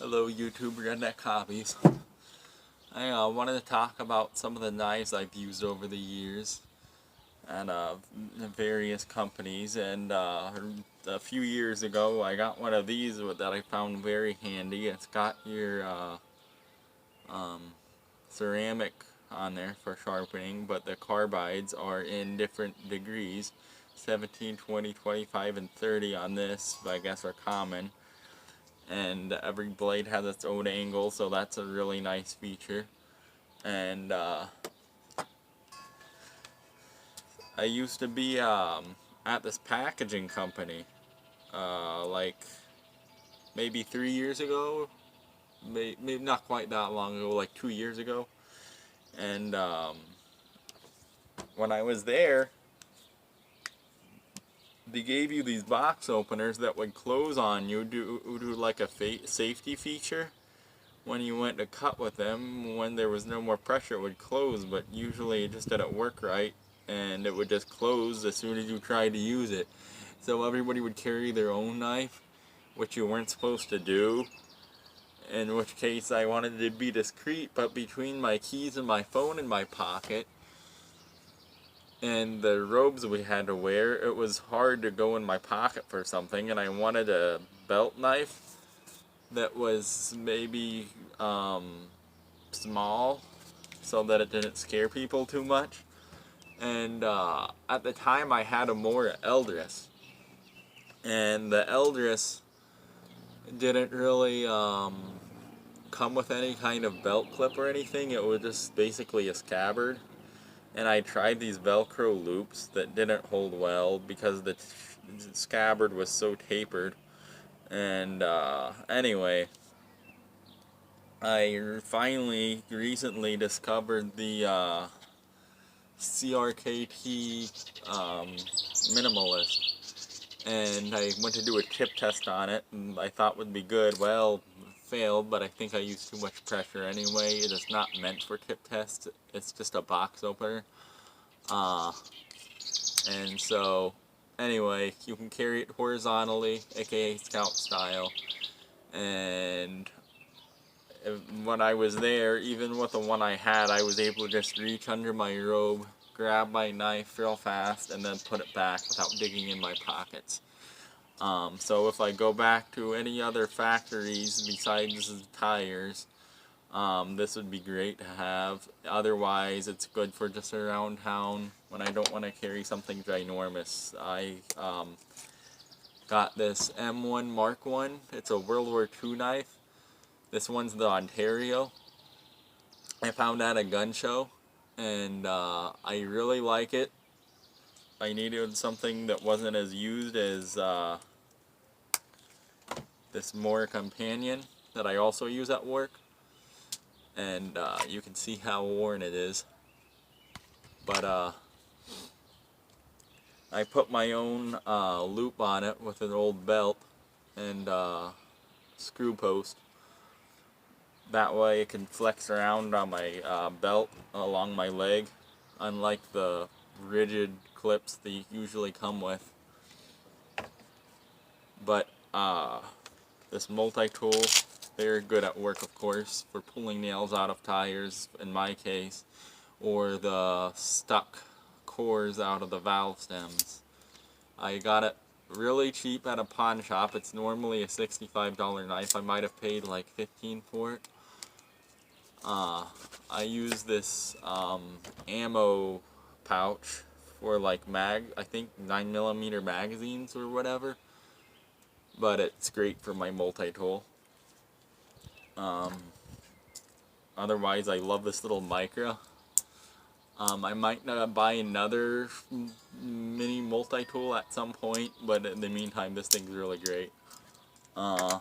Hello YouTube Redneck Hobbies. I wanted to talk about some of the knives I've used over the years at various companies, and a few years ago I got one of these that I found very handy. It's got your um, ceramic on there for sharpening, but the carbides are in different degrees. 17, 20, 25, and 30 on this, I guess, are common. And every blade has its own angle, so that's a really nice feature. And I used to be at this packaging company, like maybe 3 years ago, maybe not quite that long ago, like 2 years ago. And when I was there, they gave you these box openers that would close on you, do like a safety feature. When you went to cut with them, when there was no more pressure, it would close, but usually it just didn't work right, and it would just close as soon as you tried to use it. So everybody would carry their own knife, which you weren't supposed to do, in which case I wanted to be discreet, but between my keys and my phone in my pocket, and the robes we had to wear, it was hard to go in my pocket for something, and I wanted a belt knife that was maybe small so that it didn't scare people too much. And at the time I had a Mora Eldris, and the Eldris didn't really come with any kind of belt clip or anything. It was just basically a scabbard. And I tried these Velcro loops that didn't hold well because the scabbard was so tapered. And anyway, I finally recently discovered the CRKT Minimalist, and I went to do a tip test on it, and I thought would be good. Well, failed, but I think I used too much pressure anyway. It is not meant for tip tests. It's just a box opener. And so, anyway, you can carry it horizontally, aka scout style, and when I was there, even with the one I had, I was able to just reach under my robe, grab my knife real fast, and then put it back without digging in my pockets. So if I go back to any other factories besides the tires, this would be great to have. Otherwise, it's good for just around town when I don't want to carry something ginormous. I got this M1 Mark 1. It's a World War II knife. This one's the Ontario. I found at a gun show, and I really like it. I needed something that wasn't as used as this Mora Companion that I also use at work. And you can see how worn it is. But I put my own loop on it with an old belt and screw post. That way it can flex around on my belt along my leg, unlike the rigid clips that you usually come with. But this multi-tool, they're good at work, of course, for pulling nails out of tires, in my case, or the stuck cores out of the valve stems. I got it really cheap at a pawn shop. It's normally a $65 knife. I might have paid like $15 for it. I use this ammo pouch for like I think 9mm magazines or whatever. But it's great for my multi-tool. Otherwise, I love this little Micra. I might buy another mini multi-tool at some point, but in the meantime, this thing's really great. I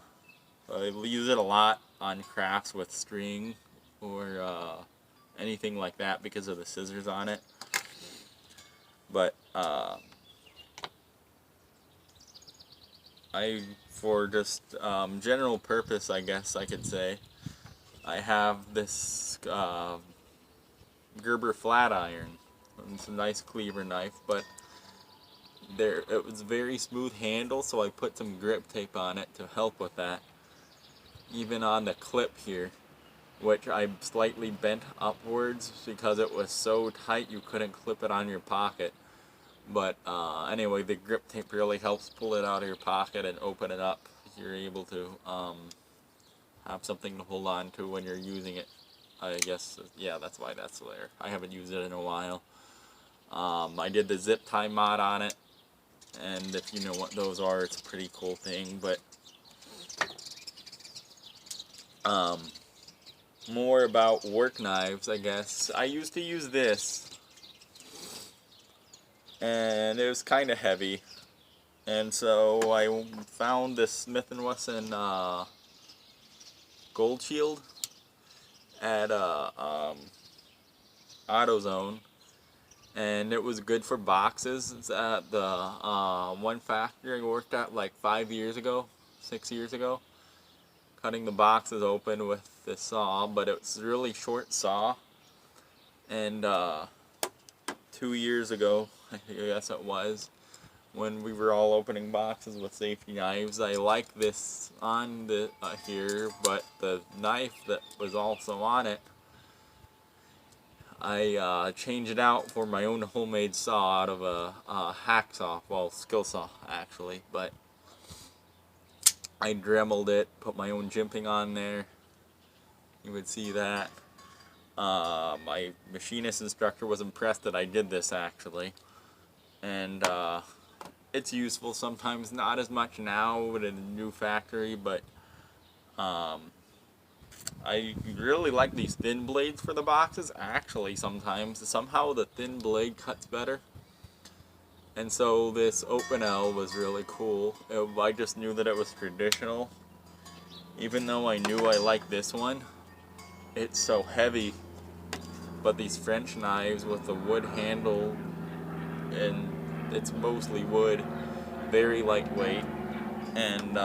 use it a lot on crafts with string or anything like that because of the scissors on it. But for just general purpose, I guess I could say, I have this Gerber flat iron. It's a nice cleaver knife, but it was very smooth handle, so I put some grip tape on it to help with that. even on the clip here, which I slightly bent upwards because it was so tight you couldn't clip it on your pocket. But anyway, the grip tape really helps pull it out of your pocket and open it up. You're able to have something to hold on to when you're using it. I guess, yeah, that's why that's there. I haven't used it in a while. I did the zip tie mod on it, and if you know what those are, it's a pretty cool thing. But more about work knives, I guess. I used to use this, and it was kind of heavy, and so I found this Smith & Wesson Gold Shield at AutoZone, and it was good for boxes. It's at the one factory I worked at like 5 years ago, 6 years ago, cutting the boxes open with this saw, but it's a really short saw. And 2 years ago, I guess it was, when we were all opening boxes with safety knives, I like this on the here, but the knife that was also on it, I changed it out for my own homemade saw out of a hacksaw, well, skill saw actually, but I dremeled it, put my own jimping on there. You would see that. My machinist instructor was impressed that I did this actually, and it's useful sometimes, not as much now with a new factory, but I really like these thin blades for the boxes. Actually, sometimes somehow the thin blade cuts better, and so this Open L was really cool. I just knew that it was traditional, even though I knew I liked this one. It's so heavy, but these French knives with the wood handle, and it's mostly wood, very lightweight, and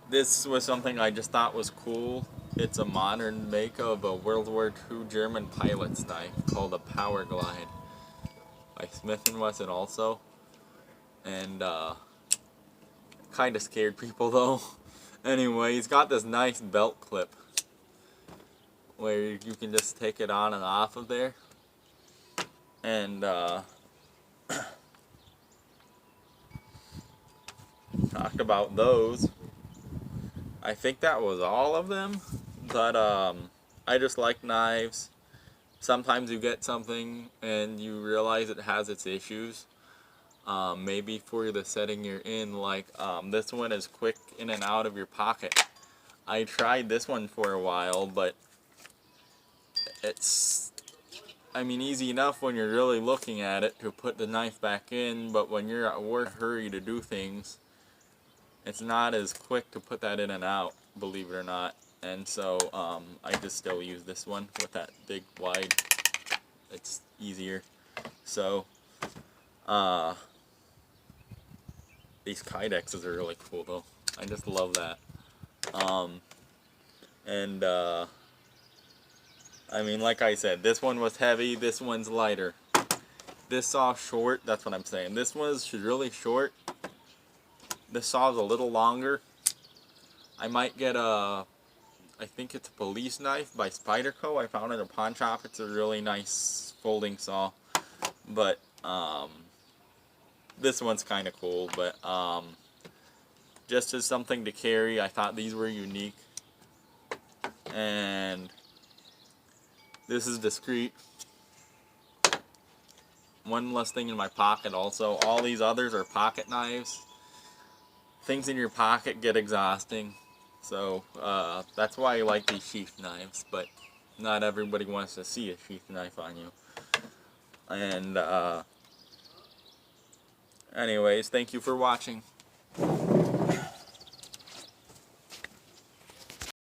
this was something I just thought was cool. It's a modern make of a World War II German pilot's knife called a Power Glide by Smith & Wesson also, and kind of scared people though. Anyway, he's got this nice belt clip where you can just take it on and off of there, and talked about those. I think that was all of them, but I just like knives. Sometimes you get something and you realize it has its issues. Maybe for the setting you're in, like this one is quick in and out of your pocket. I tried this one for a while, but it's, I mean, easy enough when you're really looking at it to put the knife back in, but when you're at work, hurry to do things, it's not as quick to put that in and out, believe it or not. And so I just still use this one with that big wide, it's easier. So these Kydexes are really cool though. I just love that. I mean, like I said, this one was heavy, this one's lighter. This saw's short, that's what I'm saying. This one's really short. This saw's a little longer. I might get a, I think it's a police knife by Spyderco. I found it in a pawn shop. It's a really nice folding saw. But this one's kind of cool. But just as something to carry, I thought these were unique. And this is discreet. One less thing in my pocket also. All these others are pocket knives. Things in your pocket get exhausting. So that's why I like these sheath knives. But not everybody wants to see a sheath knife on you. And anyways, thank you for watching.